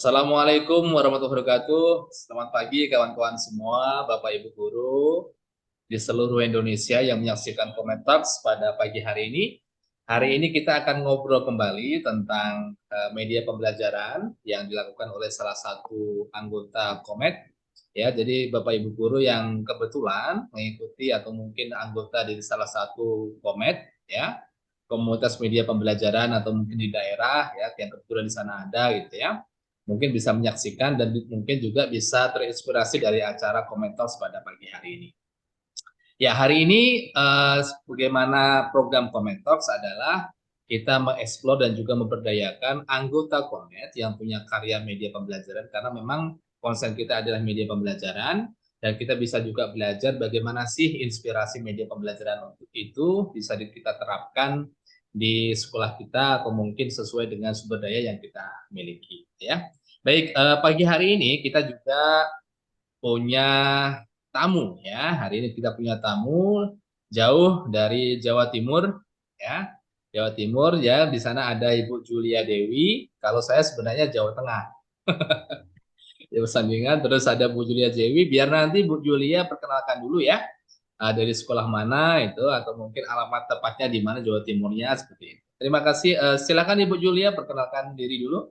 Assalamualaikum warahmatullahi wabarakatuh. Selamat pagi kawan-kawan semua, Bapak Ibu guru di seluruh Indonesia yang menyaksikan Talks pada pagi hari ini. Hari ini kita akan ngobrol kembali tentang media pembelajaran yang dilakukan oleh salah satu anggota Komet. Ya, jadi Bapak Ibu guru yang kebetulan mengikuti atau mungkin anggota dari salah satu Komet, ya, komunitas media pembelajaran atau mungkin di daerah ya yang kebetulan di sana ada gitu ya, mungkin bisa menyaksikan dan mungkin juga bisa terinspirasi dari acara Komentos pada pagi hari ini. Ya, hari ini bagaimana program Komentos adalah kita mengeksplor dan juga memberdayakan anggota Komet yang punya karya media pembelajaran, karena memang konsen kita adalah media pembelajaran, dan kita bisa juga belajar bagaimana sih inspirasi media pembelajaran untuk itu bisa kita terapkan di sekolah kita atau mungkin sesuai dengan sumber daya yang kita miliki ya. Baik, pagi hari ini kita juga punya tamu ya. Hari ini kita punya tamu jauh dari Jawa Timur ya. Jawa Timur ya, di sana ada Ibu Julia Dewi. Kalau saya sebenarnya Jawa Tengah. Ya, bersandingan terus ada Bu Julia Dewi. Biar nanti Bu Julia perkenalkan dulu ya. Dari sekolah mana itu atau mungkin alamat tepatnya di mana Jawa Timurnya seperti itu. Terima kasih. Silakan Ibu Julia perkenalkan diri dulu.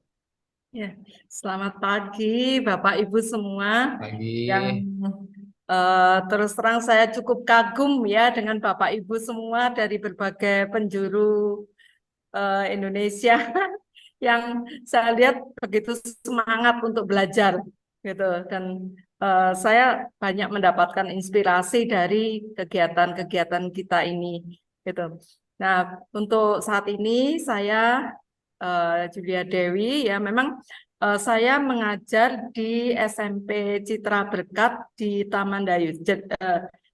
Ya, selamat pagi Bapak Ibu semua yang Pagi. terus terang saya cukup kagum ya dengan Bapak Ibu semua dari berbagai penjuru Indonesia yang saya lihat begitu semangat untuk belajar gitu, dan saya banyak mendapatkan inspirasi dari kegiatan-kegiatan kita ini gitu. Nah, untuk saat ini saya Julia Dewi ya, memang saya mengajar di SMP Citra Berkat di Taman Dayu.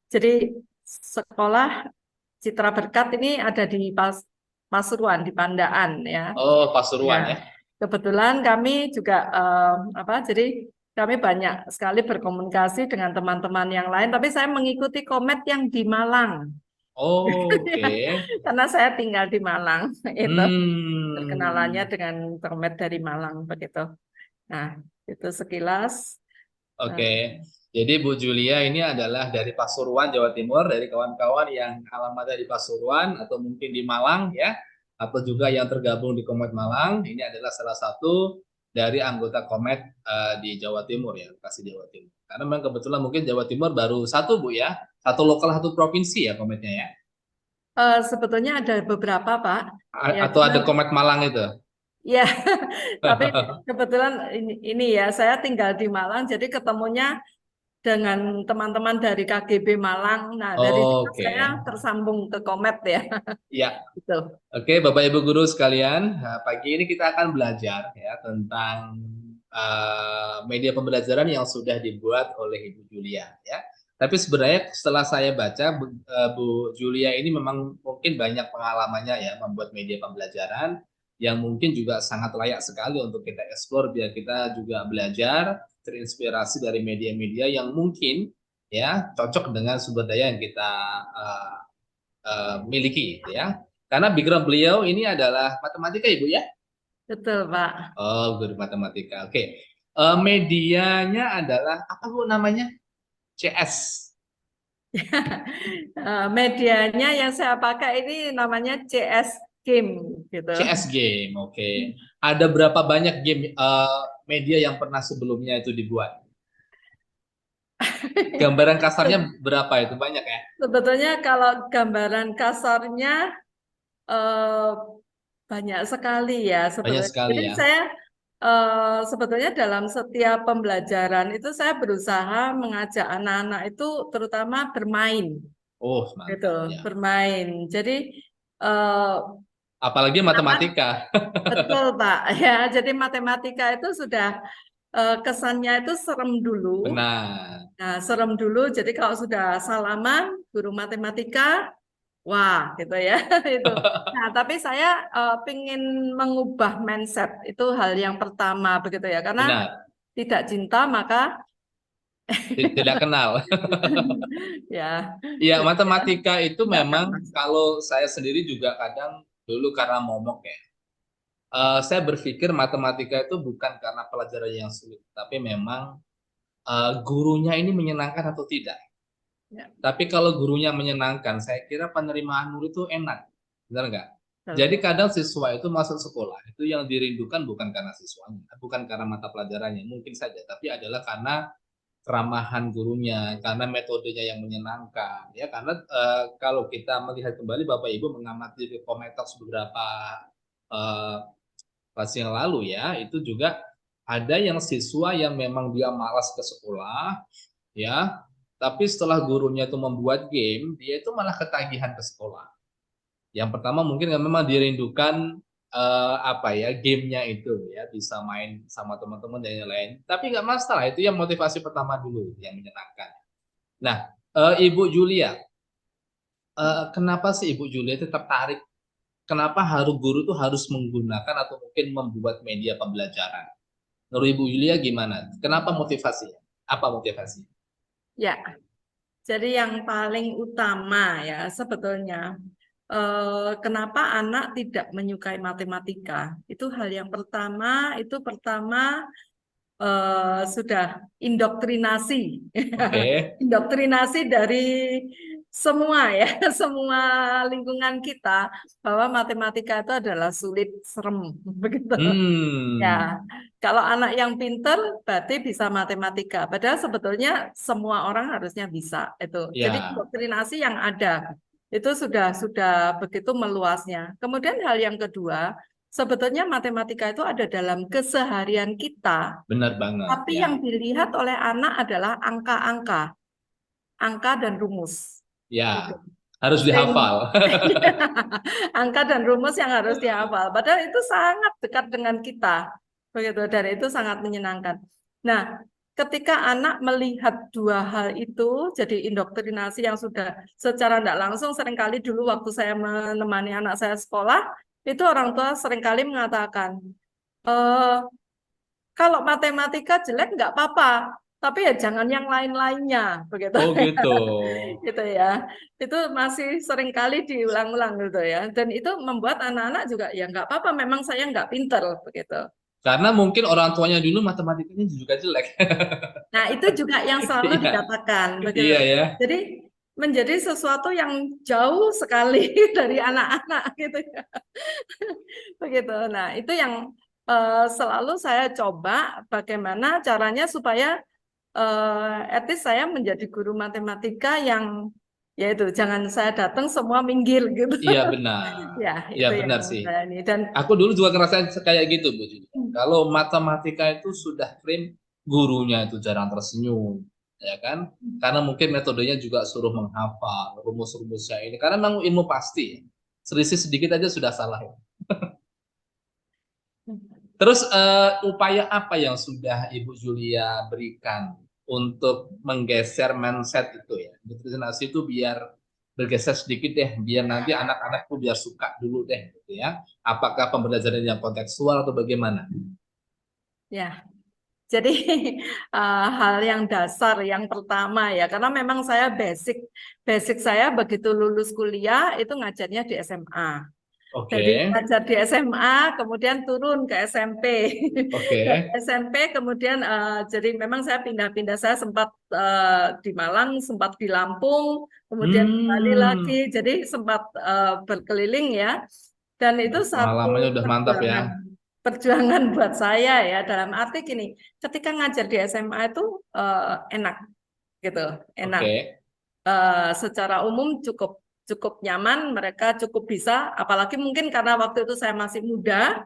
Jadi sekolah Citra Berkat ini ada di Pasuruan di Pandaan ya. Oh, Pasuruan ya. Ya, kebetulan kami juga jadi kami banyak sekali berkomunikasi dengan teman-teman yang lain, tapi saya mengikuti Komet yang di Malang. Oke. Karena saya tinggal di Malang itu. Perkenalannya Hmm. dengan Komet dari Malang begitu. Nah, itu sekilas. Oke. eh, Jadi Bu Julia ini adalah dari Pasuruan, Jawa Timur, dari kawan-kawan yang alamatnya di Pasuruan atau mungkin di Malang ya, atau juga yang tergabung di Komet Malang. Ini adalah salah satu dari anggota Komet di Jawa Timur ya, lokasi Jawa Timur. Karena memang kebetulan mungkin Jawa Timur baru satu Bu ya, satu lokal satu provinsi ya Kometnya ya. Sebetulnya ada beberapa Pak. Ya, Atau ada cuman Komet Malang itu. ya, tapi kebetulan ini ya, saya tinggal di Malang, jadi ketemunya dengan teman-teman dari KGB Malang. Nah, dari situ saya Oke. tersambung ke Komet ya. Ya. Gitu. Oke, Bapak Ibu guru sekalian, pagi ini kita akan belajar ya tentang media pembelajaran yang sudah dibuat oleh Ibu Julia ya. Tapi sebenarnya setelah saya baca Bu Julia ini memang mungkin banyak pengalamannya ya membuat media pembelajaran yang mungkin juga sangat layak sekali untuk kita eksplor biar kita juga belajar terinspirasi dari media-media yang mungkin ya cocok dengan sumber daya yang kita uh, miliki ya. Karena background beliau ini adalah matematika, Ibu ya? Betul, Pak. Oh, guru matematika. Oke. Medianya adalah apa Bu namanya? CS. Medianya yang saya pakai ini namanya CS Game gitu. CS game. Oke. Ada berapa banyak game media yang pernah sebelumnya itu dibuat? Gambaran kasarnya berapa itu? Banyak ya? Sebetulnya kalau gambaran kasarnya eh, banyak sekali ya Banyak sebetulnya. sekali Jadi ya. saya sebetulnya dalam setiap pembelajaran itu saya berusaha mengajak anak-anak itu terutama bermain Oh, gitu, mantap ya. bermain. Jadi eh, Apalagi matematika. betul Pak, ya. Jadi matematika itu sudah kesannya itu serem dulu. Benar. Nah, serem dulu. Jadi kalau sudah salaman guru matematika, wah, gitu ya, itu. Nah, tapi saya pingin mengubah mindset itu hal yang pertama begitu ya, karena Benar. tidak cinta maka Tidak kenal. ya, Iya, gitu ya, matematika itu tidak akan memang masuk. kalau saya sendiri juga kadang dulu karena momok ya. Saya berpikir matematika itu bukan karena pelajaran yang sulit, tapi memang gurunya ini menyenangkan atau tidak. Ya, Tapi kalau gurunya menyenangkan, saya kira penerimaan murid itu enak, benar nggak? betul. Jadi kadang siswa itu masuk sekolah, itu yang dirindukan bukan karena siswanya, bukan karena mata pelajarannya, mungkin saja, tapi adalah karena keramahan gurunya, karena metodenya yang menyenangkan, ya. Karena kalau kita melihat kembali Bapak Ibu mengamati di Kometos beberapa eh, kelas yang lalu ya, itu juga ada yang siswa yang memang dia malas ke sekolah, ya, tapi setelah gurunya itu membuat game, dia itu malah ketagihan ke sekolah. Yang pertama mungkin memang dirindukan apa ya, gamenya itu ya, bisa main sama teman-teman dan lain-lain. Tapi nggak masalah, itu yang motivasi pertama dulu yang menyenangkan. Nah, Ibu Julia, kenapa sih Ibu Julia itu tertarik? Kenapa harus guru itu harus menggunakan atau mungkin membuat media pembelajaran? Menurut Ibu Julia gimana? Kenapa motivasinya? Apa motivasinya? Ya, jadi yang paling utama ya sebetulnya kenapa anak tidak menyukai matematika? Itu hal yang pertama, itu pertama sudah indoktrinasi, Oke. indoktrinasi dari semua ya, semua lingkungan kita bahwa matematika itu adalah sulit, serem, begitu. Ya, Hmm, kalau anak yang pinter berarti bisa matematika. Padahal sebetulnya semua orang harusnya bisa itu. Jadi ya, indoktrinasi yang ada itu sudah begitu meluasnya. Kemudian hal yang kedua, sebetulnya matematika itu ada dalam keseharian kita, benar banget tapi ya. yang dilihat oleh anak adalah angka-angka, angka dan rumus. Gitu. Ya, harus Sehingga dihafal. angka dan rumus yang harus dihafal. Padahal itu sangat dekat dengan kita. Begitu, dan itu sangat menyenangkan. Nah, ketika anak melihat dua hal itu, jadi indoktrinasi yang sudah secara tidak langsung, seringkali dulu waktu saya menemani anak saya sekolah, itu orang tua seringkali mengatakan, eh kalau matematika jelek nggak apa-apa, tapi ya jangan yang lain-lainnya, begitu. Oh gitu. Gitu ya. Itu masih sering kali diulang-ulang gitu ya. Dan itu membuat anak-anak juga ya nggak apa-apa, memang saya nggak pinter begitu. Karena mungkin orang tuanya dulu matematikanya juga jelek. Nah, itu juga yang selalu Iya, dikatakan begitu. iya ya. Jadi menjadi sesuatu yang jauh sekali dari anak-anak gitu ya. Begitu. Nah, itu yang selalu saya coba bagaimana caranya supaya etis saya menjadi guru matematika yang yaitu jangan saya datang semua minggir gitu. Iya benar. Ya, Iya itu yang benar sih. saya ini dan Aku dulu juga ngerasain kayak gitu, Bu Julia. Kalau matematika itu sudah keren, gurunya itu jarang tersenyum, ya kan? Karena mungkin metodenya juga suruh menghafal rumus-rumusnya ini. Karena memang ilmu pasti, selisih sedikit aja sudah salah ya. Terus upaya apa yang sudah Ibu Julia berikan untuk menggeser mindset itu ya? Nutritionasi itu biar bergeser sedikit deh, biar nanti anak-anak tuh biar suka dulu deh, gitu ya. Apakah pembelajaran yang kontekstual atau bagaimana? ya, jadi hal yang dasar yang pertama ya karena memang saya basic basic saya begitu lulus kuliah itu ngajarnya di SMA. Oke, Jadi ngajar di SMA, kemudian turun ke SMP. oke. Dari SMP kemudian jadi memang saya pindah-pindah, saya sempat di Malang, sempat di Lampung, kemudian kembali lagi. Hmm, Jadi sempat berkeliling ya. Dan itu satu pengalamannya udah mantap ya. perjuangan. Perjuangan buat saya ya dalam arti gini, ketika ngajar di SMA itu enak gitu, enak. Oke. Secara umum cukup cukup nyaman, mereka cukup bisa, apalagi mungkin karena waktu itu saya masih muda,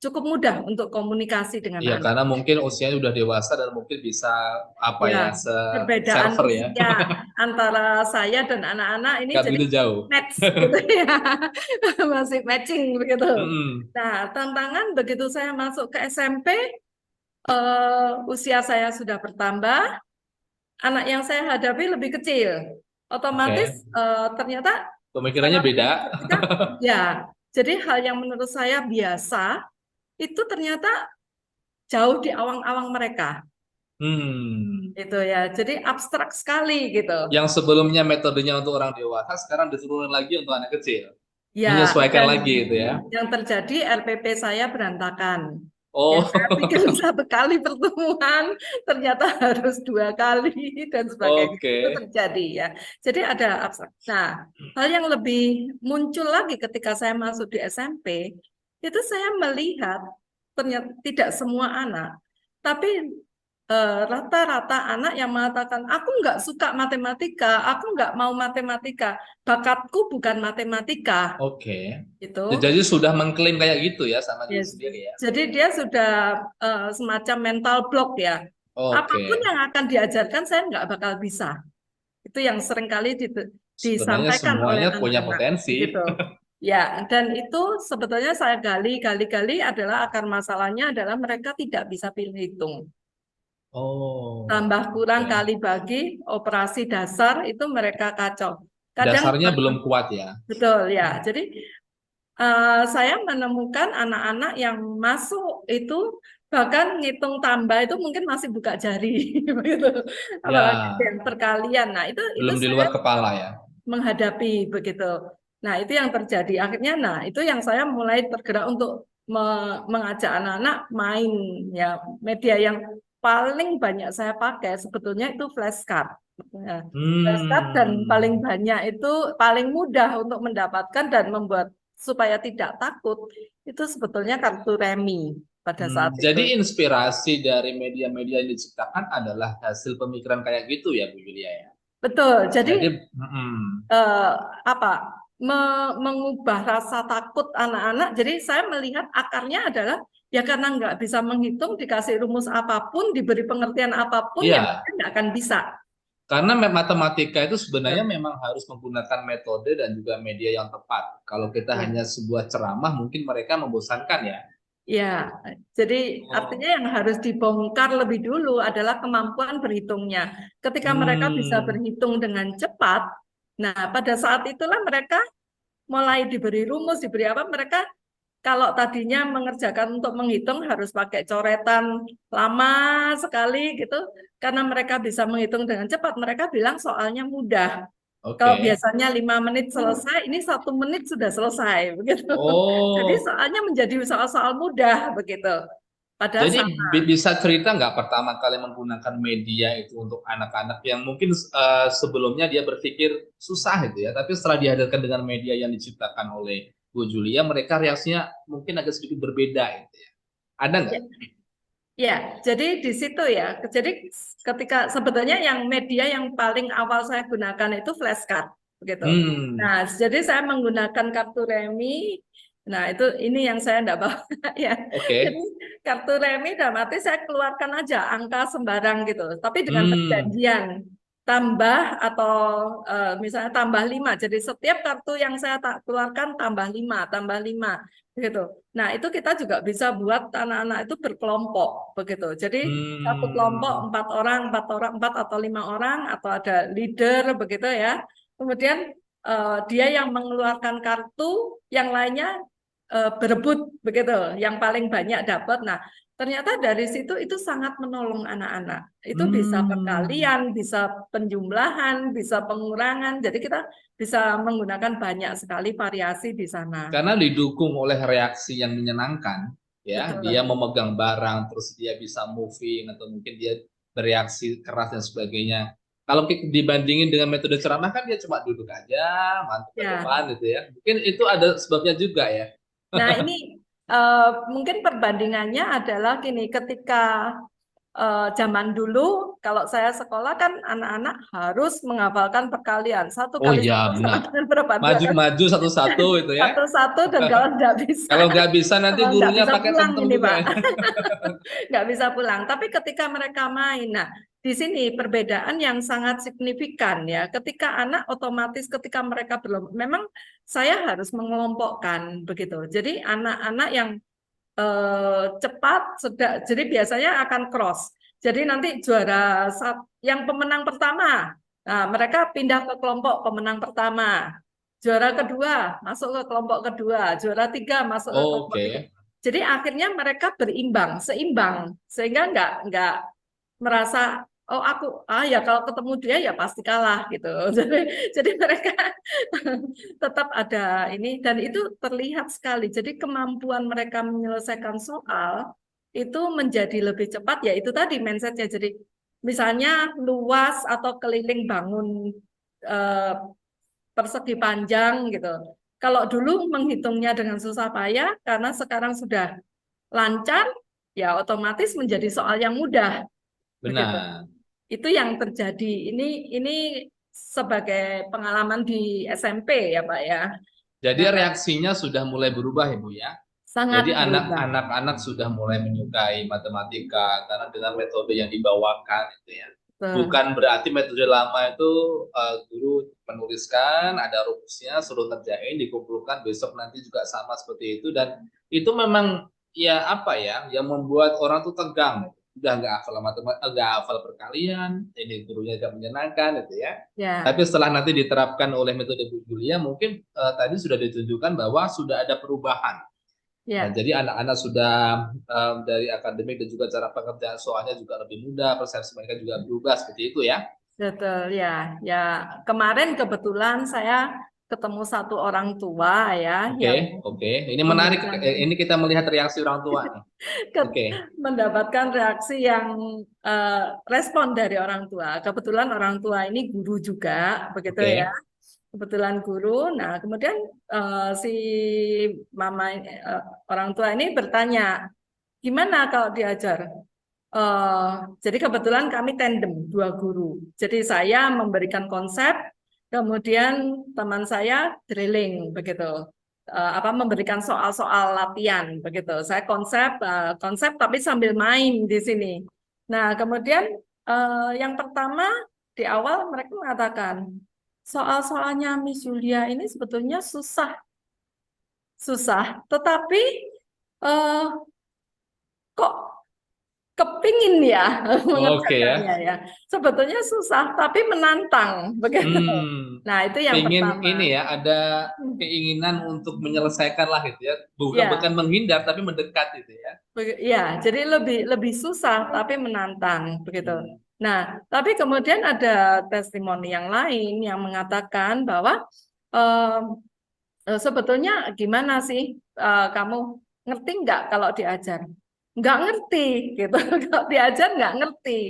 cukup mudah untuk komunikasi dengan Iya, anak. karena mungkin usianya udah dewasa dan mungkin bisa apa Ya, ya, perbedaan server ya. usia antara saya dan anak-anak ini Nggak jadi begitu jauh. match gitu ya, masih matching begitu. Mm-mm. Nah, tantangan begitu saya masuk ke SMP, usia saya sudah bertambah, anak yang saya hadapi lebih kecil. Otomatis Oke. ternyata Pemikirannya cara beda. ketika ya, jadi hal yang menurut saya biasa itu ternyata jauh di awang-awang mereka. Hmm. Itu ya. Jadi abstrak sekali gitu. Yang sebelumnya metodenya untuk orang dewasa, sekarang diturunin lagi untuk anak kecil. Ya, menyesuaikan dan lagi itu ya. yang terjadi RPP saya berantakan. Ya, Oh, saya pikir satu kali pertemuan, ternyata harus dua kali dan sebagainya. oke. Itu terjadi ya. Jadi ada abstrak. Nah, hal yang lebih muncul lagi ketika saya masuk di SMP, itu saya melihat ternyata tidak semua anak, tapi rata-rata anak yang mengatakan, aku nggak suka matematika, aku nggak mau matematika, bakatku bukan matematika, Oke. gitu. Ya, jadi sudah mengklaim kayak gitu ya sama diri Yes. sendiri ya. Jadi dia sudah semacam mental block ya. Apapun Oke. yang akan diajarkan saya nggak bakal bisa. Itu yang seringkali Sebenarnya disampaikan oleh semuanya punya anak-anak, potensi. begitu. Ya, dan itu sebetulnya saya gali-gali adalah akar masalahnya adalah mereka tidak bisa pilih hitung. Oh, Tambah kurang oke. kali bagi operasi dasar itu mereka kacau. Kadang Dasarnya belum kuat ya. betul ya. Jadi saya menemukan anak-anak yang masuk itu bahkan ngitung tambah itu mungkin masih buka jari begitu. Apalagi Ya, yang perkalian. Nah, itu belum di saya luar kepala ya. menghadapi begitu. Nah, itu yang terjadi. Akhirnya nah, itu yang saya mulai tergerak untuk mengajak anak-anak main ya. Media yang paling banyak saya pakai sebetulnya itu flashcard. Ya, flashcard dan paling Hmm. banyak itu paling mudah untuk mendapatkan dan membuat supaya tidak takut itu sebetulnya kartu remi pada saat Jadi itu. inspirasi dari media-media yang diciptakan adalah hasil pemikiran kayak gitu ya, Bu Julia ya. Betul. Jadi Jadi, eh, apa mengubah rasa takut anak-anak. Jadi saya melihat akarnya adalah ya karena nggak bisa menghitung, dikasih rumus apapun, diberi pengertian apapun, ya mereka iya, nggak akan bisa. karena matematika itu sebenarnya Betul. memang harus menggunakan metode dan juga media yang tepat. Kalau kita Ya, hanya sebuah ceramah, mungkin mereka membosankan ya. ya. Jadi artinya Oh. yang harus dibongkar lebih dulu adalah kemampuan berhitungnya. Ketika mereka bisa Hmm, berhitung dengan cepat, nah pada saat itulah mereka mulai diberi rumus, diberi apa, mereka kalau tadinya mengerjakan untuk menghitung harus pakai coretan lama sekali gitu, karena mereka bisa menghitung dengan cepat, mereka bilang soalnya mudah. Kalau oke. biasanya 5 menit selesai, ini 1 menit sudah selesai begitu. Jadi Oh, soalnya menjadi soal-soal mudah begitu. Padahal jadi sama. bisa cerita nggak pertama kali menggunakan media itu untuk anak-anak yang mungkin sebelumnya dia berpikir susah itu ya, tapi setelah dihadapkan dengan media yang diciptakan oleh Bu Julia, mereka reaksinya mungkin agak sedikit berbeda itu ya. Ada nggak? Ya, ya, jadi di situ ya. Jadi ketika sebetulnya yang media yang paling awal saya gunakan itu flashcard, begitu. Hmm, Nah, jadi saya menggunakan kartu remi. Nah, itu ini yang saya enggak bawa ya. Jadi oke. kartu remi dalam arti saya keluarkan aja angka sembarang gitu, tapi dengan Hmm, perjanjian tambah atau misalnya tambah 5. Jadi setiap kartu yang saya tak keluarkan tambah 5 gitu. Nah, itu kita juga bisa buat anak-anak itu berkelompok begitu. Jadi satu kelompok hmm, 4 orang, 4 orang, 4 atau 5 orang, atau ada leader begitu ya. Kemudian dia yang mengeluarkan kartu, yang lainnya berebut begitu. Yang paling banyak dapat. Nah, ternyata dari situ itu sangat menolong anak-anak. Itu bisa hmm. perkalian, bisa penjumlahan, bisa pengurangan. Jadi kita bisa menggunakan banyak sekali variasi di sana. Karena didukung oleh reaksi yang menyenangkan, ya, dia Betul. memegang barang, terus dia bisa moving atau mungkin dia bereaksi keras dan sebagainya. Kalau dibandingin dengan metode ceramah kan dia cuma duduk aja, mantap ke Ya. depan gitu ya. Mungkin itu ada sebabnya juga ya. Nah, ini mungkin perbandingannya adalah gini, ketika zaman dulu kalau saya sekolah kan anak-anak harus menghafalkan perkalian. Satu Oh kali iya satu sama benar. dengan berapa? Dua kali Maju-maju satu-satu itu ya. satu-satu, dan kalau tidak bisa, Kalau nggak bisa nanti kalau nggak gurunya bisa pakai pulang tentem ini juga Pak. ya. Nggak bisa pulang. Tapi ketika mereka main, nah di sini perbedaan yang sangat signifikan ya. Ketika anak otomatis ketika mereka belum, memang saya harus mengelompokkan begitu. Jadi anak-anak yang cepat, jadi biasanya akan cross. Jadi nanti juara yang pemenang pertama, nah mereka pindah ke kelompok pemenang pertama. Juara kedua masuk ke kelompok kedua, juara tiga masuk ke kelompok tiga. Oke. Jadi akhirnya mereka berimbang, seimbang, sehingga nggak merasa oh aku ya kalau ketemu dia ya pasti kalah gitu. Jadi mereka tetap ada ini dan itu terlihat sekali. Jadi kemampuan mereka menyelesaikan soal itu menjadi lebih cepat ya itu tadi mindsetnya. Jadi misalnya luas atau keliling bangun eh, persegi panjang gitu. Kalau dulu menghitungnya dengan susah payah karena sekarang sudah lancar ya otomatis menjadi soal yang mudah begitu. Benar. Itu yang terjadi. Ini sebagai pengalaman di SMP ya, Pak ya. Jadi Nah, reaksinya sudah mulai berubah, Ibu ya. sangat Jadi berubah. anak-anak sudah mulai menyukai matematika karena dengan metode yang dibawakan itu ya. Betul. Bukan berarti metode lama itu guru menuliskan, ada rumusnya, suruh ngerjain, dikumpulkan, besok nanti juga sama seperti itu dan itu memang ya apa ya, yang membuat orang tuh tegang. Udah nggak hafal matematika, nggak hafal perkalian, ini gurunya nggak menyenangkan gitu ya. Ya, Tapi setelah nanti diterapkan oleh metode Bu Julia, mungkin tadi sudah ditunjukkan bahwa sudah ada perubahan. Nah, ya, jadi anak-anak sudah dari akademik dan juga cara pengerjaan soalnya juga lebih mudah, persepsi mereka juga berubah seperti itu ya. betul ya. Ya, kemarin kebetulan saya ketemu satu orang tua ya Oke, yang oke. Ini menarik. memberikan Ini kita melihat reaksi orang tua nih. ke- Oke, mendapatkan reaksi yang respon dari orang tua. Kebetulan orang tua ini guru juga, begitu ya. oke, Kebetulan guru. Nah, kemudian si mama orang tua ini bertanya, gimana kalau diajar? Eh, jadi kebetulan kami tandem dua guru. Jadi saya memberikan konsep, kemudian teman saya drilling begitu. Apa memberikan soal-soal latihan begitu. Saya konsep tapi sambil main di sini. Nah, kemudian yang pertama di awal mereka mengatakan soal-soalnya Miss Julia ini sebetulnya susah, susah. Tetapi eh, kok kepingin ya oke ya. mengerjakannya ya. Sebetulnya susah tapi menantang begitu. Hmm, Nah, itu yang pengen ini pertama. ya, ada Hmm. keinginan untuk menyelesaikan lah gitu ya. Bukan bukan Ya, menghindar tapi mendekat gitu ya. ya, jadi lebih lebih susah tapi menantang begitu. Hmm. Nah, tapi kemudian ada testimoni yang lain yang mengatakan bahwa sebetulnya gimana sih kamu ngerti nggak kalau diajar? Nggak ngerti gitu. Kalau diajar nggak ngerti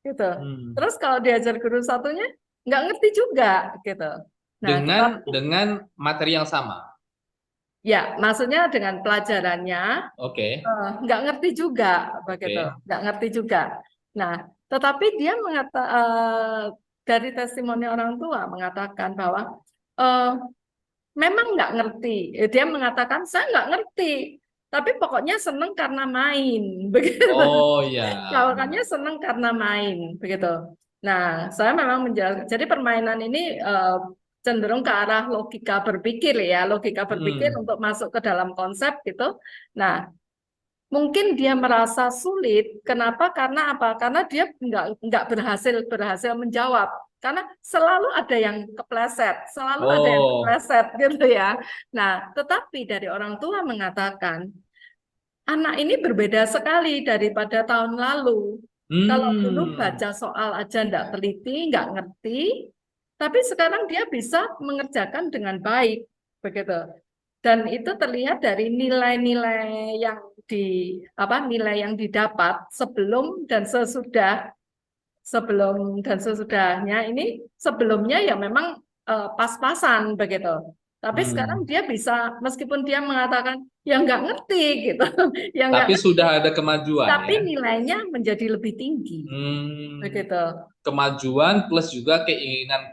gitu. Hmm. Terus kalau diajar guru satunya nggak ngerti juga gitu. Nah, tetapi Dengan materi yang sama. ya maksudnya dengan pelajarannya Oke, nggak ngerti juga begitu, oke. nggak ngerti juga. Nah, tetapi dia dari testimoni orang tua mengatakan bahwa eh, memang nggak ngerti. Dia mengatakan saya nggak ngerti, tapi pokoknya seneng karena main, begitu. Oh ya, Lawakannya benar. seneng karena main, begitu. Nah, saya memang menjelaskan. Jadi permainan ini cenderung ke arah logika berpikir ya, logika berpikir Hmm. untuk masuk ke dalam konsep gitu. Nah, mungkin dia merasa sulit. Kenapa? Karena apa? Karena dia nggak berhasil berhasil menjawab. Karena selalu ada yang kepleset, selalu ada yang Oh, kepleset gitu ya. Nah, tetapi dari orang tua mengatakan anak ini berbeda sekali daripada tahun lalu. Kalau dulu hmm. baca soal aja nggak teliti, nggak ngerti, tapi sekarang dia bisa mengerjakan dengan baik, begitu. Dan itu terlihat dari nilai-nilai yang nilai yang didapat sebelum dan sesudah, sebelum dan sesudahnya ini sebelumnya ya memang pas-pasan begitu. Tapi sekarang Hmm. dia bisa meskipun dia mengatakan ya nggak ngerti gitu, ya nggak Tapi ngerti, sudah ada kemajuan tapi ya. nilainya menjadi lebih tinggi Hmm. begitu. Kemajuan plus juga keinginan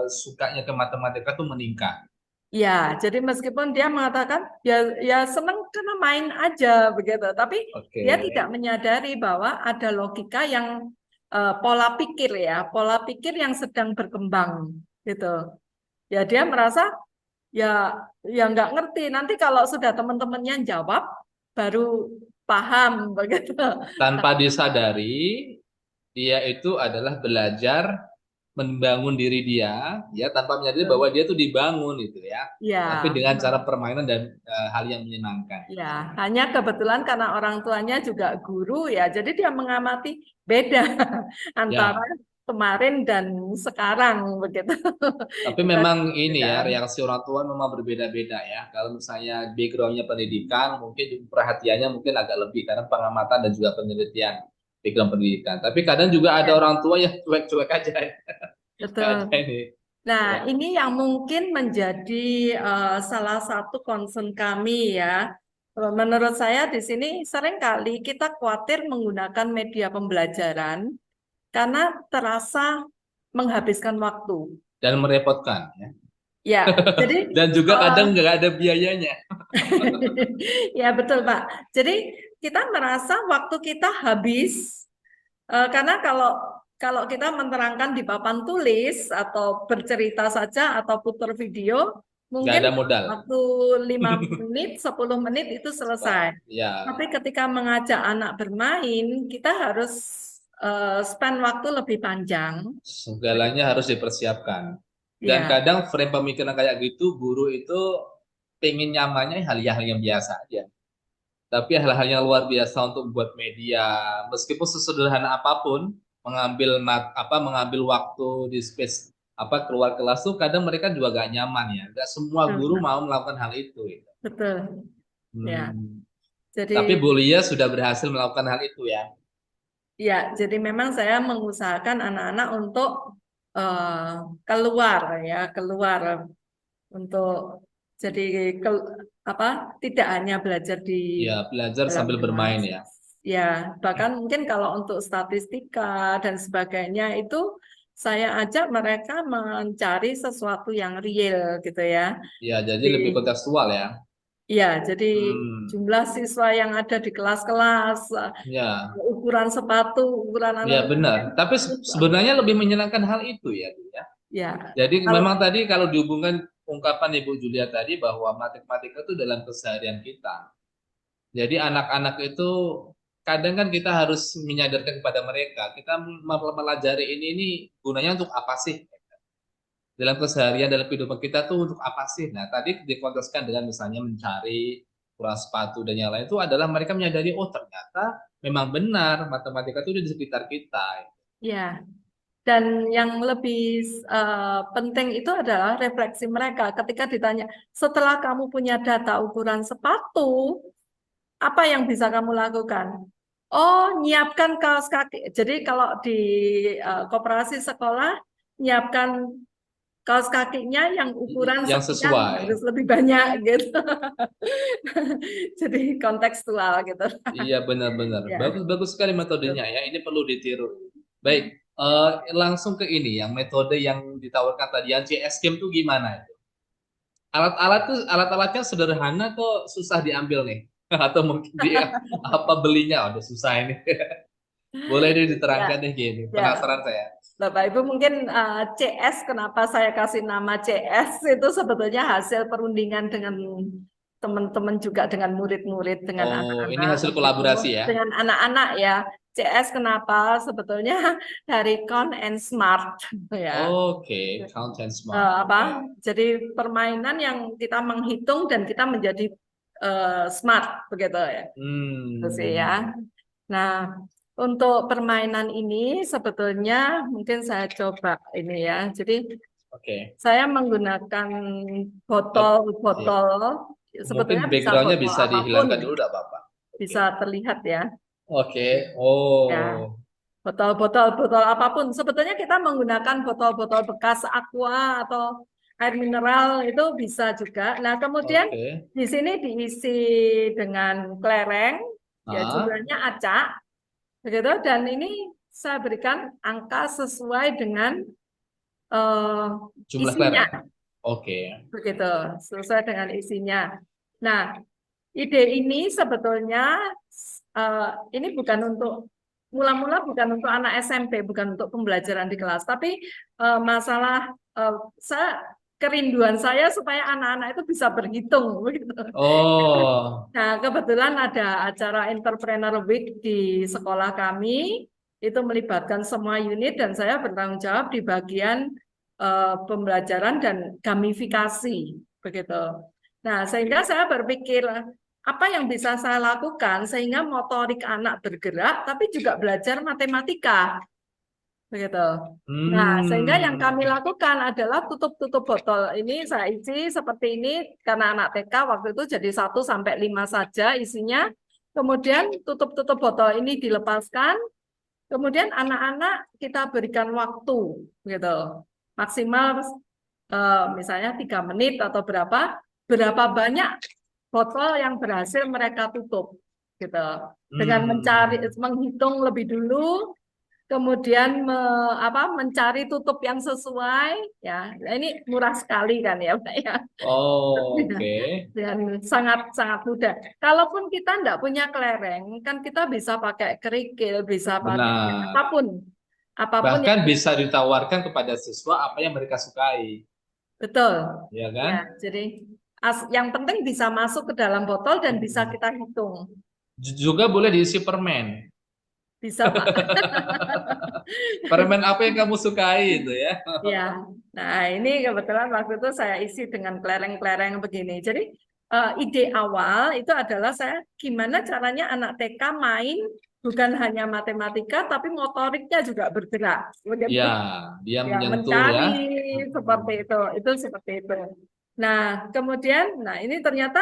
sukanya ke matematika tuh meningkat. Ya, jadi meskipun dia mengatakan ya ya senang karena main aja begitu, tapi Oke. dia tidak menyadari bahwa ada logika yang pola pikir ya, pola pikir yang sedang berkembang gitu. Ya dia merasa ya ya nggak ngerti. Nanti kalau sudah teman-temannya jawab baru paham begitu. Tanpa disadari, dia itu adalah belajar membangun diri dia, ya tanpa menyadari betul. bahwa dia tuh dibangun gitu ya. Tapi Ya, dengan cara permainan dan hal yang menyenangkan. ya, hanya kebetulan karena orang tuanya juga guru ya, jadi dia mengamati beda antara Ya, kemarin dan sekarang begitu. tapi Itu ada memang ini ya perbedaan. reaksi orang tua memang berbeda-beda ya. Kalau misalnya backgroundnya pendidikan, mungkin perhatiannya mungkin agak lebih karena pengamatan dan juga penelitian background pendidikan. Tapi kadang juga ada Ya, orang tua yang cuek-cuek aja, nggak ada betul. ini. Nah, Ya, ini yang mungkin menjadi salah satu concern kami ya. Menurut saya di sini seringkali kita khawatir menggunakan media pembelajaran karena terasa menghabiskan waktu. dan merepotkan ya. Ya, jadi Dan juga eh, kadang nggak ada biayanya. ya betul Pak. Jadi kita merasa waktu kita habis karena kalau kalau kita menerangkan di papan tulis atau bercerita saja atau putar video, Nggak ada mungkin modal. waktu 5 menit, 10 menit itu selesai. Ya, Tapi ketika mengajak anak bermain, kita harus spend waktu lebih panjang. segalanya harus dipersiapkan. Dan Ya, kadang frame pemikiran kayak gitu, guru itu pengen nyamannya hal-hal yang biasa aja. Tapi hal-hal yang luar biasa untuk buat media, meskipun sesederhana apapun, mengambil waktu di space keluar kelas tuh kadang mereka juga gak nyaman ya. Gak semua betul, guru Pak. mau melakukan hal itu. Gitu. Betul. Ya, Hmm. Tapi jadi Bu Lia sudah berhasil melakukan hal itu ya. ya, jadi memang saya mengusahakan anak-anak untuk keluar ya, keluar untuk jadi apa? Tidak hanya belajar di Ya, belajar dalam sambil bermain kelas. ya. Ya, bahkan mungkin kalau untuk statistika dan sebagainya itu saya ajak mereka mencari sesuatu yang real gitu ya. Ya, jadi Jadi lebih kontekstual ya. ya, jadi Hmm. jumlah siswa yang ada di kelas-kelas, Ya, ukuran sepatu, ukuran ya anak-anak benar. yang Tapi susah. sebenarnya lebih menyenangkan hal itu ya, Bu, ya. Ya, Jadi kalau memang tadi kalau dihubungkan ungkapan Ibu Julia tadi bahwa matematika itu dalam keseharian kita. Jadi anak-anak itu kadang kan kita harus menyadarkan kepada mereka, kita mempelajari ini gunanya untuk apa sih? Dalam keseharian, dalam kehidupan kita tuh untuk apa sih? Nah, tadi dikontekskan dengan misalnya mencari ukuran sepatu dan yang lain itu adalah mereka menyadari, oh ternyata memang benar matematika itu di sekitar kita. ya, dan yang lebih penting itu adalah refleksi mereka ketika ditanya, setelah kamu punya data ukuran sepatu, apa yang bisa kamu lakukan? Oh, nyiapkan kaos kaki. Jadi kalau di koperasi sekolah, nyiapkan kaos kakinya yang ukuran Yang sekian sesuai. harus lebih banyak gitu. Jadi kontekstual gitu. Iya benar-benar. Ya. Bagus-bagus sekali metodenya ya. Ini perlu ditiru. Baik, langsung ke ini yang metode yang ditawarkan tadi yang CS Game tuh gimana itu? Alat-alatnya sederhana kok susah diambil nih. Atau mungkin dia apa belinya udah susah ini. Boleh deh Ya, diterangkan deh gini. ya. Penasaran saya. Bapak Ibu mungkin CS kenapa saya kasih nama CS itu sebetulnya hasil perundingan dengan teman-teman juga dengan murid-murid dengan Oh, ini anak-anak hasil gitu kolaborasi ya. dengan anak-anak ya CS kenapa sebetulnya dari Count and Smart ya. Oke, count and smart. Apa Oke. jadi permainan yang kita menghitung dan kita menjadi smart begitu ya itu sih ya. Hmm. Nah, untuk permainan ini sebetulnya mungkin saya coba ini ya. Jadi Oke. saya menggunakan Ap- iya. botol-botol, Mungkin sebetulnya bisa backgroundnya botol bisa apapun, dihilangkan dulu, tidak apa-apa. Oke. bisa terlihat ya. Oke. Ya, Oh, botol apapun. Sebetulnya kita menggunakan botol-botol bekas aqua atau air mineral itu bisa juga. Nah, kemudian oke. di sini diisi dengan kelereng, ya Ah, jumlahnya acak. Begitu, dan ini saya berikan angka sesuai dengan eh, jumlah isinya, kelereng. Oke. begitu, sesuai dengan isinya. Nah, ide ini sebetulnya ini bukan untuk mula-mula bukan untuk anak SMP, bukan untuk pembelajaran di kelas, tapi masalah saya kerinduan saya supaya anak-anak itu bisa berhitung, begitu. Oh, Nah, kebetulan ada acara Entrepreneur Week di sekolah kami. itu melibatkan semua unit dan saya bertanggung jawab di bagian pembelajaran dan gamifikasi begitu. Nah, sehingga saya berpikir apa yang bisa saya lakukan sehingga motorik anak bergerak tapi juga belajar matematika begitu. Nah, sehingga yang kami Hmm. lakukan adalah tutup-tutup botol ini saya isi seperti ini karena anak TK waktu itu jadi 1 sampai 5 saja isinya. Kemudian tutup-tutup botol ini dilepaskan. Kemudian anak-anak kita berikan waktu gitu. Maksimal misalnya 3 menit atau berapa banyak botol yang berhasil mereka tutup gitu. Dengan Hmm. menghitung lebih dulu, kemudian mencari tutup yang sesuai ya. Nah, ini murah sekali kan ya Pak ya. Oh, oke. Dan sangat sangat mudah. Kalaupun kita enggak punya kelereng, kan kita bisa pakai kerikil, bisa pakai Benar. apapun, apapun yang Bahkan bisa ditawarkan kepada siswa apa yang mereka sukai, betul. ya Ya, kan? jadi yang penting bisa masuk ke dalam botol dan bisa Hmm. kita hitung. Juga boleh diisi permen. Bisa Pak. Permen apa yang kamu sukai itu ya? Ya, nah ini kebetulan waktu itu saya isi dengan kelereng-kelereng begini. Jadi ide awal itu adalah saya gimana caranya anak TK main bukan hanya matematika tapi motoriknya juga bergerak. Ya, Begitu. dia Ya, menyentuh ya. mencari seperti Hmm. itu seperti itu. Nah, kemudian, nah ini ternyata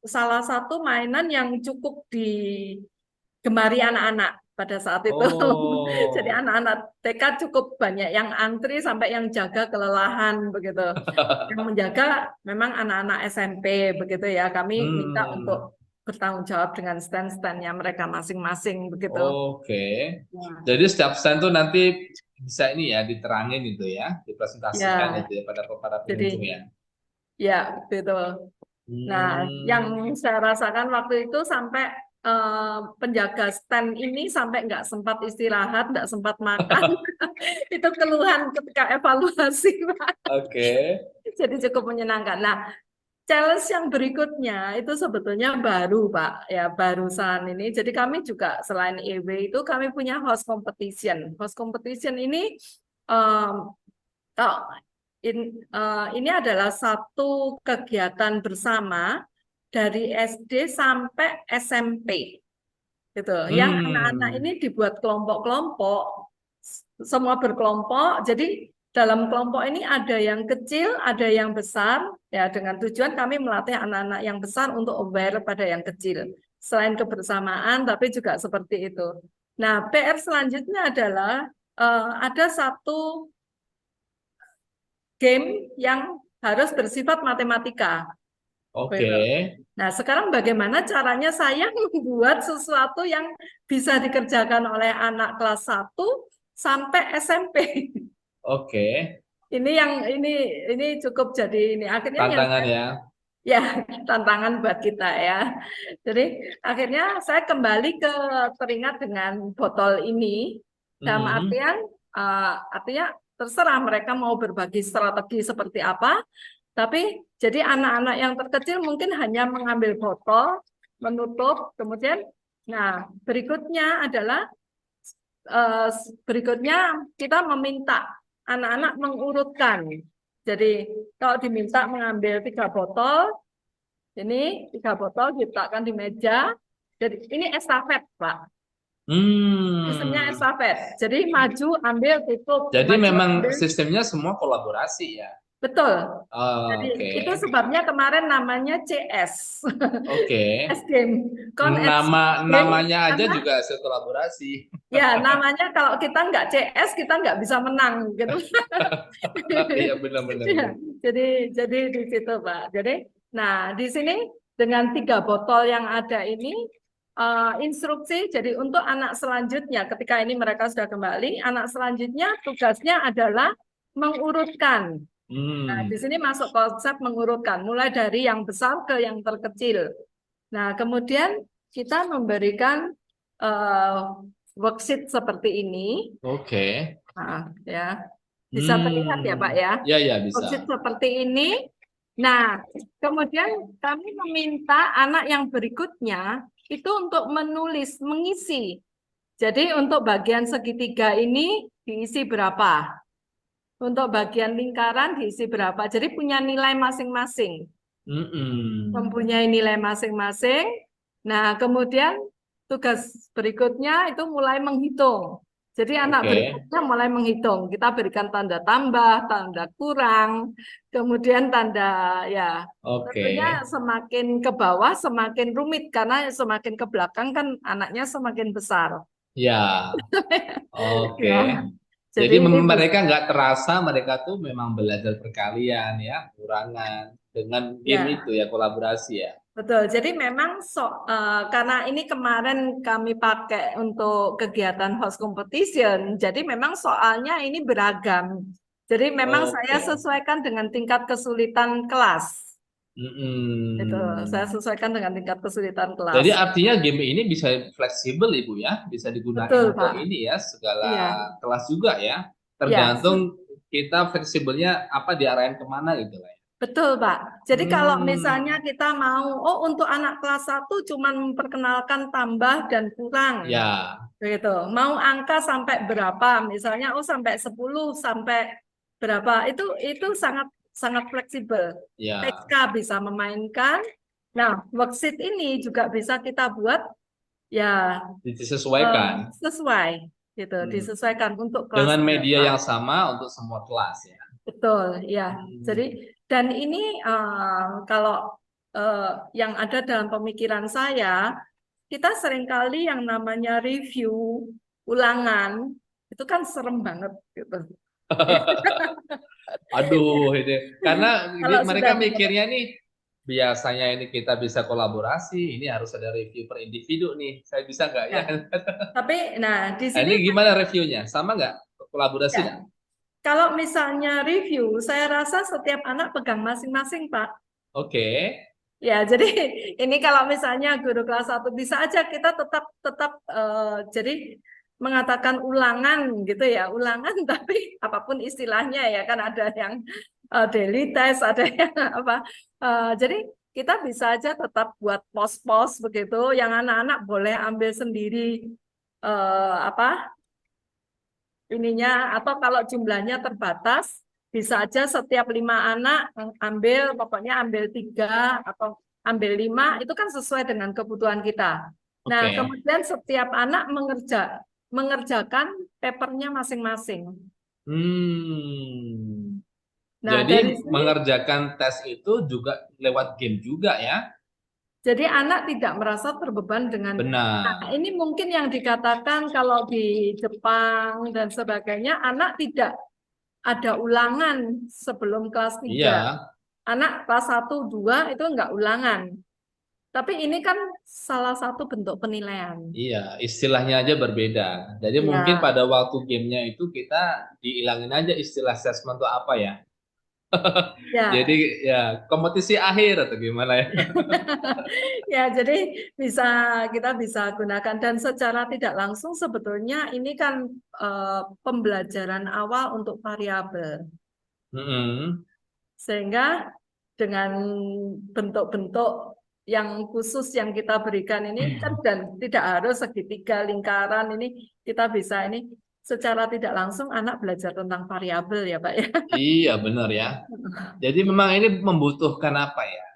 salah satu mainan yang cukup digemari anak-anak pada saat itu. Jadi Oh. anak-anak TK cukup banyak yang antri sampai yang jaga kelelahan begitu. Yang menjaga memang anak-anak SMP begitu ya. Kami minta Hmm. untuk bertanggung jawab dengan stand-standnya mereka masing-masing begitu. Oke. Ya, Jadi setiap stand tuh nanti bisa ini ya diterangin itu ya, dipresentasikan ya, itu ya pada para pengunjung jadi ya. ya begitu. Nah, yang Hmm. saya rasakan waktu itu sampai penjaga stand ini sampai nggak sempat istirahat, nggak sempat makan. Itu keluhan ketika evaluasi, Pak. Oke. Jadi cukup menyenangkan. Nah, challenge yang berikutnya itu sebetulnya baru, Pak. Ya, barusan ini. Jadi kami juga selain EW itu kami punya host competition. Host competition ini em, kalau ini adalah satu kegiatan bersama dari SD sampai SMP gitu. Yang anak-anak Hmm. ini dibuat kelompok-kelompok, semua berkelompok. Jadi dalam kelompok ini ada yang kecil, ada yang besar. Ya, dengan tujuan kami melatih anak-anak yang besar untuk aware pada yang kecil. Selain kebersamaan, tapi juga seperti itu. Nah, PR selanjutnya adalah ada satu game yang harus bersifat matematika. Oke. Begitu. Nah, sekarang bagaimana caranya saya membuat sesuatu yang bisa dikerjakan oleh anak kelas 1 sampai SMP. Oke. Ini yang ini cukup jadi ini akhirnya ya Tantangan ya. ya tantangan buat kita ya. Jadi akhirnya saya kembali teringat dengan botol ini dalam Hmm. artian artinya terserah mereka mau berbagi strategi seperti apa, tapi jadi anak-anak yang terkecil mungkin hanya mengambil botol, menutup, kemudian nah berikutnya adalah eh, berikutnya kita meminta anak-anak mengurutkan. Jadi kalau diminta mengambil 3 botol, ini 3 botol diletakkan di meja. Jadi ini estafet, Pak. Sistemnya Hmm. estafet. Jadi maju, ambil, tutup, Jadi maju, memang ambil. sistemnya semua kolaborasi ya. Betul. Jadi Oke. itu sebabnya kemarin namanya CS. Oke. S game. Game Namanya aja karena juga hasil kolaborasi. ya namanya kalau kita nggak CS kita nggak bisa menang gitu. Iya benar-benar. Ya, jadi di situ Pak. Jadi nah di sini dengan 3 botol yang ada ini instruksi jadi untuk anak selanjutnya ketika ini mereka sudah kembali anak selanjutnya tugasnya adalah mengurutkan. Nah, di Hmm. sini masuk konsep mengurutkan mulai dari yang besar ke yang terkecil. Nah, kemudian kita memberikan eh, worksheet seperti ini. Oke. Nah, ya, bisa terlihat ya Pak Hmm. ya. Ya ya Worksheet bisa. seperti ini. Nah, kemudian kami meminta anak yang berikutnya itu untuk menulis, mengisi. Jadi untuk bagian segitiga ini diisi berapa? Untuk bagian lingkaran diisi berapa? Jadi punya nilai masing-masing. Mm-mm. Mempunyai nilai masing-masing. Nah, kemudian tugas berikutnya itu mulai menghitung. Jadi anak Oke, berikutnya mulai menghitung. Kita berikan tanda tambah, tanda kurang, kemudian tanda ya. oke, Tentunya semakin ke bawah semakin rumit karena semakin ke belakang kan anaknya semakin besar. ya, oke. Ya, jadi Jadi ini mereka bisa. nggak terasa mereka tuh memang belajar perkalian ya, kurangan dengan game itu Ya. ya, kolaborasi ya. Betul, jadi memang karena ini kemarin kami pakai untuk kegiatan host competition, jadi memang soalnya ini beragam. Jadi memang saya Oke. sesuaikan dengan tingkat kesulitan kelas. Itu saya Mm-mm. sesuaikan dengan tingkat kesulitan kelas. Jadi artinya game ini bisa fleksibel Ibu ya, bisa digunakan Betul, untuk Pak. ini ya, segala Iya, kelas juga ya. iya. Tergantung kita fleksibelnya apa diarahin kemana gitu lah ya. Betul, Pak. Jadi kalau misalnya Hmm, kita mau, oh untuk anak kelas 1 cuma memperkenalkan tambah dan kurang. ya, Begitu. Mau angka sampai berapa? Misalnya oh sampai 10 sampai berapa? Itu sangat sangat fleksibel. TK ya, bisa memainkan. Nah, worksheet ini juga bisa kita buat ya eh, disesuaikan. sesuai gitu, Hmm. disesuaikan untuk kelas Dengan media berapa. yang sama untuk semua kelas ya. Betul, ya. Jadi Hmm. dan ini kalau eh, yang ada dalam pemikiran saya, kita seringkali yang namanya review ulangan itu kan serem banget gitu. Aduh, ini karena Kalau mereka sudah mikirnya nih biasanya ini kita bisa kolaborasi, ini harus ada review per individu nih. Saya bisa nggak ya? ya, tapi nah di Nah, sini ini gimana reviewnya? Sama nggak? Kolaborasi ya, nggak? kalau misalnya review, saya rasa setiap anak pegang masing-masing, Pak. Oke. Ya, jadi ini kalau misalnya guru kelas 1 bisa aja kita tetap tetap jadi mengatakan ulangan gitu ya, ulangan tapi apapun istilahnya ya kan ada yang daily test, ada yang apa. Jadi kita bisa aja tetap buat pos-pos begitu yang anak-anak boleh ambil sendiri apa ininya atau kalau jumlahnya terbatas bisa aja setiap 5 anak ambil pokoknya ambil 3 atau ambil 5 itu kan sesuai dengan kebutuhan kita. Nah, Oke. kemudian setiap anak mengerjakan papernya masing-masing. Hmm. Nah, Jadi dari sini mengerjakan tes itu juga lewat game juga ya? jadi anak tidak merasa terbeban dengan nah, Benar. ini mungkin yang dikatakan kalau di Jepang dan sebagainya anak tidak ada ulangan sebelum kelas 3. Iya, Anak kelas 1, 2 itu enggak ulangan. Tapi ini kan salah satu bentuk penilaian. iya. Istilahnya aja berbeda. Jadi mungkin Ya, pada waktu gamenya itu kita dihilangin aja istilah assessment itu apa ya? Jadi ya, ya kompetisi akhir atau gimana ya? ya. Jadi bisa kita bisa gunakan dan secara tidak langsung sebetulnya ini kan pembelajaran awal untuk variabel. Mm-mm. Sehingga dengan bentuk-bentuk yang khusus yang kita berikan ini kan dan tidak harus segitiga lingkaran ini kita bisa ini secara tidak langsung anak belajar tentang variabel ya Pak ya. Iya benar ya. Jadi memang ini membutuhkan apa ya?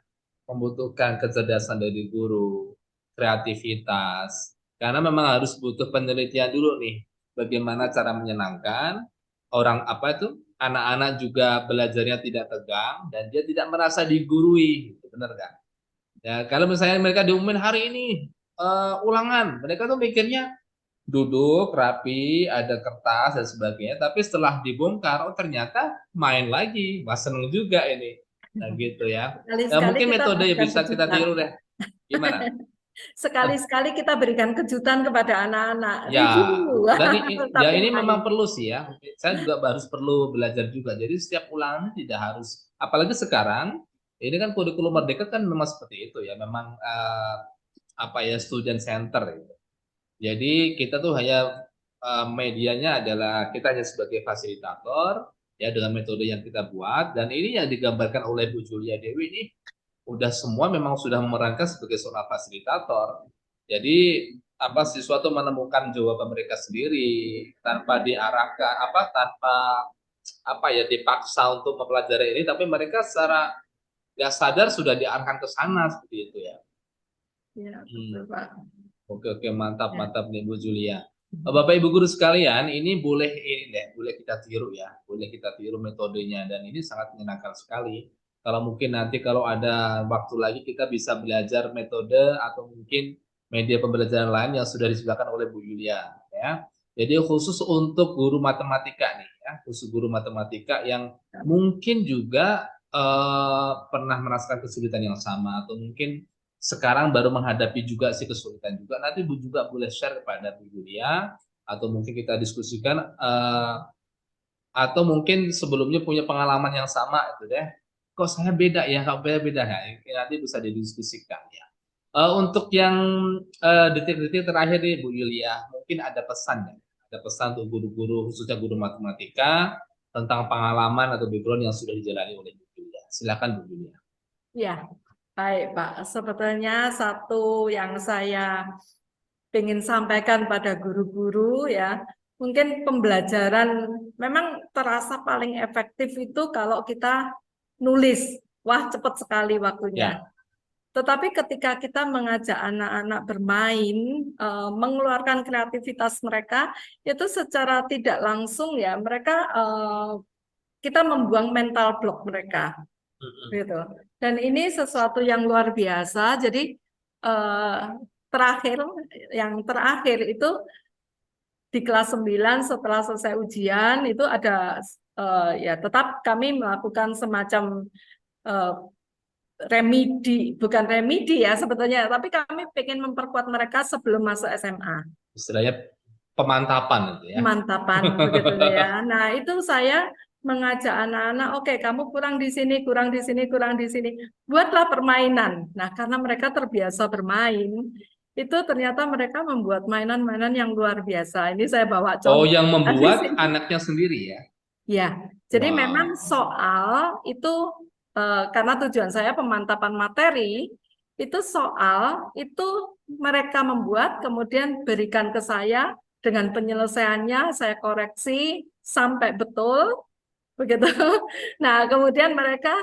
Membutuhkan kecerdasan dari guru, kreativitas. Karena memang harus butuh penelitian dulu nih, bagaimana cara menyenangkan orang apa itu anak-anak juga belajarnya tidak tegang dan dia tidak merasa digurui, gitu, benar nggak? Ya kalau misalnya mereka diumumin hari ini ulangan, mereka tuh mikirnya duduk rapi, ada kertas dan sebagainya. Tapi setelah dibongkar, oh ternyata main lagi, wah seneng juga ini. Nah gitu ya. Ya Sekali-sekali mungkin kita metode yang berikan bisa kita kejutan. tiru deh. Gimana? Sekali-sekali kita berikan kejutan kepada anak-anak. Ya, Review, dan ya tapi ini memang main. perlu sih ya. Saya juga harus perlu belajar juga. Jadi setiap ulangan tidak harus, apalagi sekarang ini kan kurikulum merdeka kan memang seperti itu ya. Memang apa ya student center gitu. Jadi kita tuh hanya medianya adalah kita hanya sebagai fasilitator ya dengan metode yang kita buat dan ini yang digambarkan oleh Bu Julia Dewi ini udah semua memang sudah memerankan sebagai seorang fasilitator. Jadi siswa tuh menemukan jawaban mereka sendiri tanpa diarahkan tanpa dipaksa untuk mempelajari ini, tapi mereka secara nggak sadar sudah diarahkan ke sana seperti itu ya. Ya, betul, Hmm. Pak. Oke, mantap Ya. mantap nih Bu Julia. Bapak Ibu guru sekalian, ini boleh kita tiru ya, boleh kita tiru metodenya dan ini sangat menyenangkan sekali. Kalau mungkin nanti kalau ada waktu lagi kita bisa belajar metode atau mungkin media pembelajaran lain yang sudah disediakan oleh Bu Julia ya. Jadi khusus untuk guru matematika nih ya, khusus guru matematika yang mungkin juga pernah merasakan kesulitan yang sama atau mungkin sekarang baru menghadapi juga si kesulitan juga. Nanti Bu juga boleh share kepada Bu Julia atau mungkin kita diskusikan atau mungkin sebelumnya punya pengalaman yang sama itu deh. Kok saya beda ya, kok beda ya. Nanti bisa didiskusikan ya. Untuk yang detik-detik terakhir nih Bu Julia, mungkin ada pesan ya. Ada pesan untuk guru-guru khususnya guru matematika tentang pengalaman atau background yang sudah dijalani oleh Bu Julia. Silakan Bu Julia. Ya, baik Pak. Sebetulnya satu yang saya ingin sampaikan pada guru-guru ya, mungkin pembelajaran memang terasa paling efektif itu kalau kita nulis. Wah, cepat sekali waktunya. Ya. Tetapi ketika kita mengajak anak-anak bermain, mengeluarkan kreativitas mereka, itu secara tidak langsung ya, mereka kita membuang mental block mereka, gitu. Dan ini sesuatu yang luar biasa. Jadi yang terakhir itu di kelas 9 setelah selesai ujian itu ada ya tetap kami melakukan semacam eh, bukan remedi ya sebetulnya, tapi kami ingin memperkuat mereka sebelum masuk SMA. Istilahnya pemantapan itu ya. Pemantapan begitu ya. Nah, itu saya mengajak anak-anak, oke, kamu kurang di sini, kurang di sini, kurang di sini. Buatlah permainan. Nah, karena mereka terbiasa bermain, itu ternyata mereka membuat mainan-mainan yang luar biasa. Ini saya bawa Oh, contoh yang di membuat sini. anaknya sendiri ya? Ya, jadi memang Wow. soal itu karena tujuan saya pemantapan materi, itu soal itu mereka membuat, kemudian berikan ke saya dengan penyelesaiannya, saya koreksi sampai betul, begitu. Nah, kemudian mereka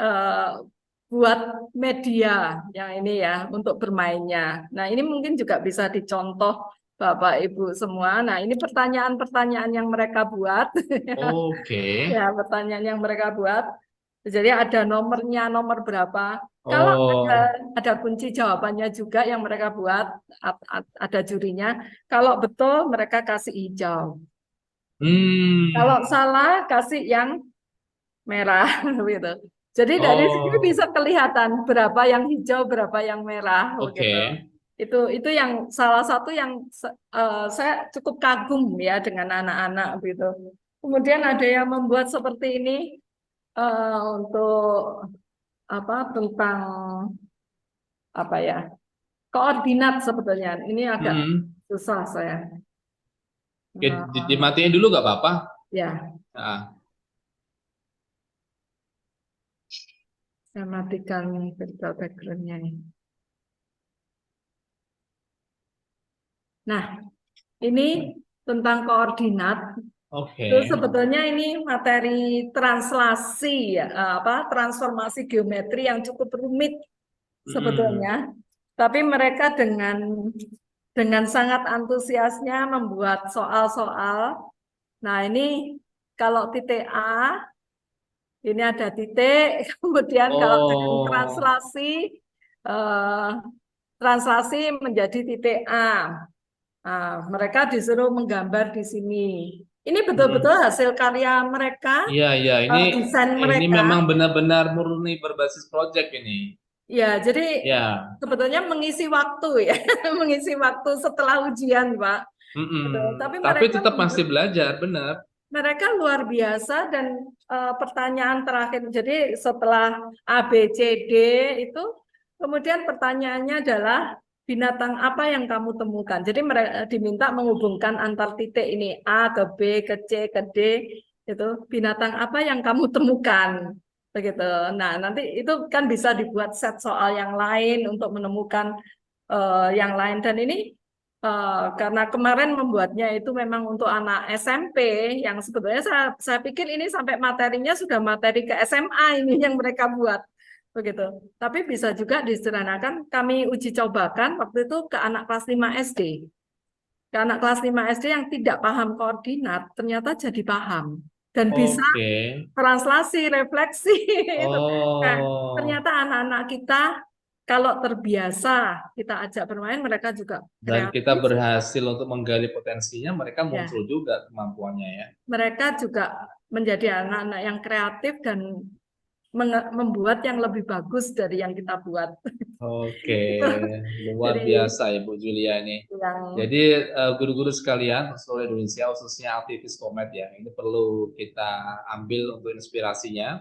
eh, buat media yang ini ya untuk bermainnya. Nah, ini mungkin juga bisa dicontoh Bapak Ibu semua. Nah, ini pertanyaan-pertanyaan yang mereka buat. Oke. Ya, pertanyaan yang mereka buat. Jadi ada nomornya, nomor berapa. Kalau Oh. ada kunci jawabannya juga yang mereka buat, ada jurinya. Kalau betul mereka kasih hijau. Hmm. Kalau salah kasih yang merah gitu. Jadi dari sini Oh. bisa kelihatan berapa yang hijau, berapa yang merah begitu. Oke. Itu yang salah satu yang saya cukup kagum ya dengan anak-anak gitu. Kemudian ada yang membuat seperti ini untuk apa tentang apa ya koordinat sebetulnya. Ini agak Hmm. susah saya. Oke, dimatiin dulu nggak apa-apa? Ya, Nah, saya matikan virtual background-nya ini. Nah, ini tentang koordinat. Itu oke. sebetulnya ini materi translasi ya, transformasi geometri yang cukup rumit Hmm. sebetulnya. Tapi mereka dengan sangat antusiasnya membuat soal-soal. Nah, ini kalau titik A, ini ada titik. Kemudian kalau dengan Oh. eh, translasi menjadi titik A. Nah, mereka disuruh menggambar di sini. Ini betul-betul Hmm. hasil karya mereka, Iya, iya. desain Ini mereka. memang benar-benar murni berbasis project ini. Ya, jadi Ya. sebetulnya mengisi waktu ya, mengisi waktu setelah ujian, Pak. Gitu. Tapi Tapi tetap masih belajar, benar. mereka luar biasa dan pertanyaan terakhir. Jadi setelah A, B, C, D itu, kemudian pertanyaannya adalah binatang apa yang kamu temukan. Jadi mereka diminta menghubungkan antar titik ini A ke B ke C ke D itu binatang apa yang kamu temukan begitu. Nah, nanti itu kan bisa dibuat set soal yang lain untuk menemukan yang lain dan ini Karena kemarin membuatnya itu memang untuk anak SMP yang sebetulnya saya pikir ini sampai materinya sudah materi ke SMA ini yang mereka buat begitu. Tapi bisa juga disederhanakan kami uji cobakan waktu itu ke anak kelas 5 SD. Ke anak kelas 5 SD yang tidak paham koordinat ternyata jadi paham dan bisa Oke. translasi, refleksi itu. Nah, Oh, ternyata anak-anak kita kalau terbiasa kita ajak bermain mereka juga dan kita kreatif berhasil untuk menggali potensinya, mereka ya. muncul juga kemampuannya ya. Mereka juga menjadi anak-anak yang kreatif dan membuat yang lebih bagus dari yang kita buat. Oke, Itu luar dari biasa Ibu Julia ini. yang Jadi guru-guru sekalian seluruh Indonesia, khususnya aktivis Komet ya, ini perlu kita ambil untuk inspirasinya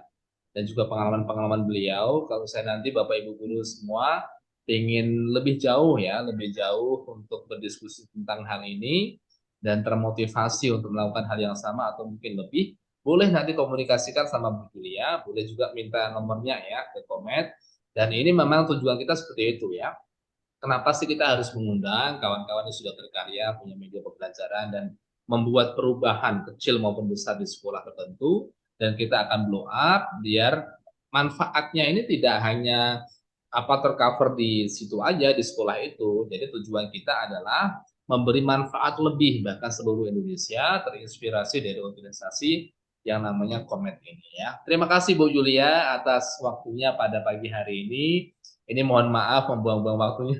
dan juga pengalaman-pengalaman beliau. Kalau saya nanti Bapak Ibu guru semua ingin lebih jauh ya, lebih jauh untuk berdiskusi tentang hal ini dan termotivasi untuk melakukan hal yang sama atau mungkin lebih, boleh nanti komunikasikan sama Bu Julia, boleh juga minta nomornya ya ke Komet. Dan ini memang tujuan kita seperti itu ya. Kenapa sih kita harus mengundang kawan-kawan yang sudah berkarya, punya media pembelajaran, dan membuat perubahan kecil maupun besar di sekolah tertentu, dan kita akan blow up biar manfaatnya ini tidak hanya apa tercover di situ aja di sekolah itu. Jadi tujuan kita adalah memberi manfaat lebih bahkan seluruh Indonesia terinspirasi dari organisasi yang namanya Komet ini ya. Terima kasih Bu Julia atas waktunya pada pagi hari ini. Ini mohon maaf membuang-buang waktunya,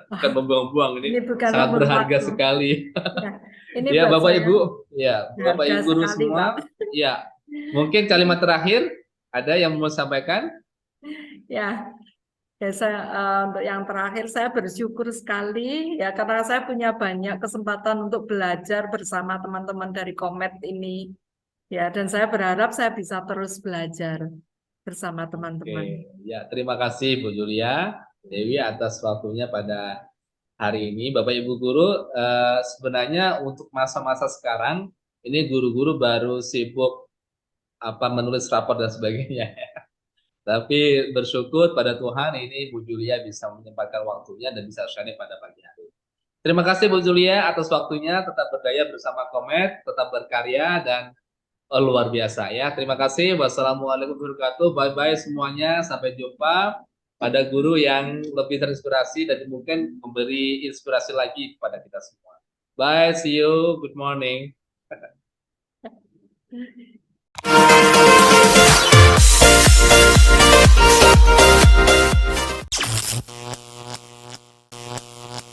bukan membuang-buang ini ini bukan sangat nomor berharga waktu. sekali. Ya, ini Ya buat Bapak saya Ibu, ya Bapak berharga Ibu guru sekali, Pak. semua, ya mungkin kalimat terakhir ada yang mau sampaikan? Ya, ya saya, untuk yang terakhir saya bersyukur sekali ya karena saya punya banyak kesempatan untuk belajar bersama teman-teman dari Komet ini. Ya, dan saya berharap saya bisa terus belajar bersama teman-teman. Oke, ya terima kasih Bu Julia Dewi atas waktunya pada hari ini. Bapak Ibu guru, sebenarnya untuk masa-masa sekarang ini guru-guru baru sibuk apa menulis rapor dan sebagainya. Tapi bersyukur pada Tuhan ini Bu Julia bisa menyempatkan waktunya dan bisa sharing pada pagi hari. Terima kasih Bu Julia atas waktunya, tetap berdaya bersama Komet, tetap berkarya dan luar biasa ya. Terima kasih. Wassalamualaikum warahmatullahi wabarakatuh. Bye-bye semuanya. Sampai jumpa pada guru yang lebih terinspirasi dan mungkin memberi inspirasi lagi kepada kita semua. Bye, see you. Good morning.